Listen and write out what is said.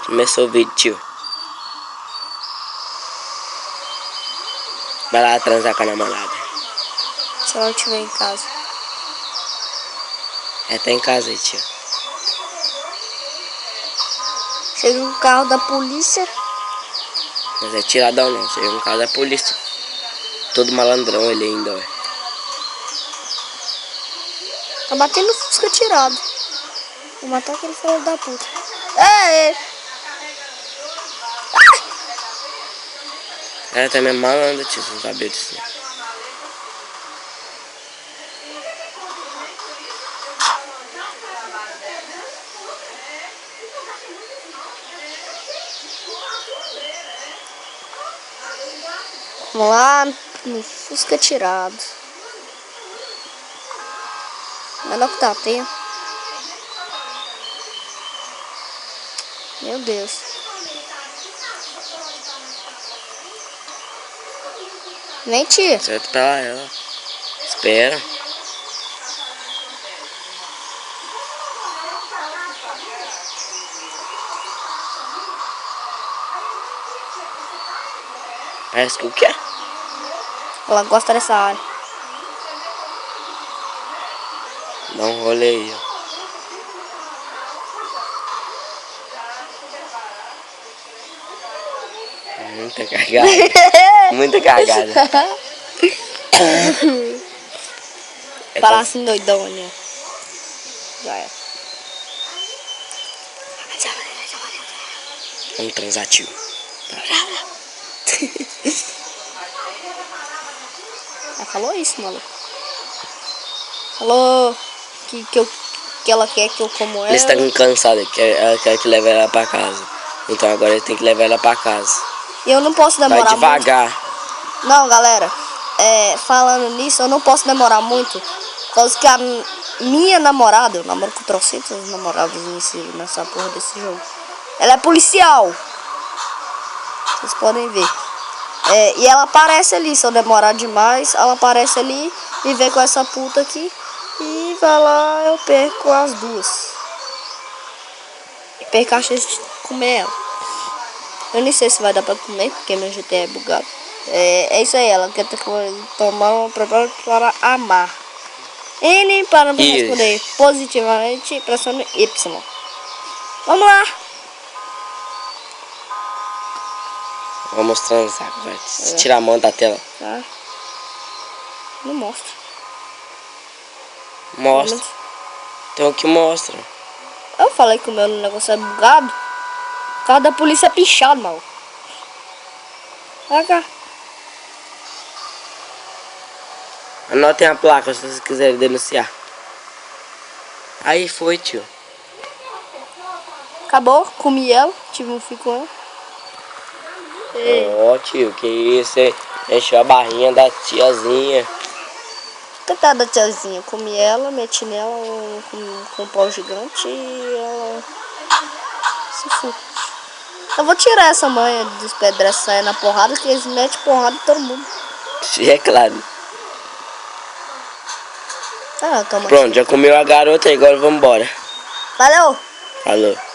Começou o vídeo, tio. Vai lá transar com a namorada. Se ela estiver em casa. Tá em casa aí, tio. Chega um carro da polícia. Mas é tiradão não, chega um carro da polícia. Todo malandrão ele ainda, ó. Tá batendo Fusca tirado. Vou matar aquele filho da puta. Ei! Ela também é malandra, tio, você não sabia disso. Vamos lá no Fusca tirado. Menor que tá tempo. Meu Deus. Vem, tia. Certo pra lá, ela. Espera. Parece que o quê? Ela gosta dessa área. Dá um rolê aí, ó. Muita cagada. Muita cagada. Fala assim doidão, né? Já é. Vamos transar, tio. Ela falou isso, maluco. Falou que ela quer que eu como ela. Ele está cansado, ela quer que leve ela pra casa. Então agora ele tem que levar ela pra casa. E eu não posso demorar Vai devagar. muito. Não, galera. Falando nisso, eu não posso demorar muito. Por causa que a minha namorada, eu namoro com trocentas namoradas nessa porra desse jogo. Ela é policial. Vocês podem ver. E ela aparece ali, se eu demorar demais, ela aparece ali, me vê com essa puta aqui e vai lá, eu perco as duas. E perco a chance de comer ela. Eu nem sei se vai dar pra comer, porque meu GT é bugado. É isso aí, ela quer tomar uma preparação para amar. N para responder positivamente, pressione Y. Vamos lá! Vamos transar, vai. Tira a mão da tela. Tá? Não mostra. Mostra. Então o que mostra? Eu falei que o meu negócio é bugado. O carro da polícia é pichado, mal. Vai cá. Anotem a placa se vocês quiserem denunciar. Aí foi, tio. Acabou, comi ela, tive um fio com ela. Ó, tio, que isso, hein? Encheu a barrinha da tiazinha. Coitada da tiazinha, comi ela, meti nela com um pau gigante e ela se foi. Eu vou tirar essa manha dos pedras sair na porrada, que eles metem porrada em todo mundo. É claro. Toma Pronto, já comeu a garota, agora vamos embora. Valeu! Falou.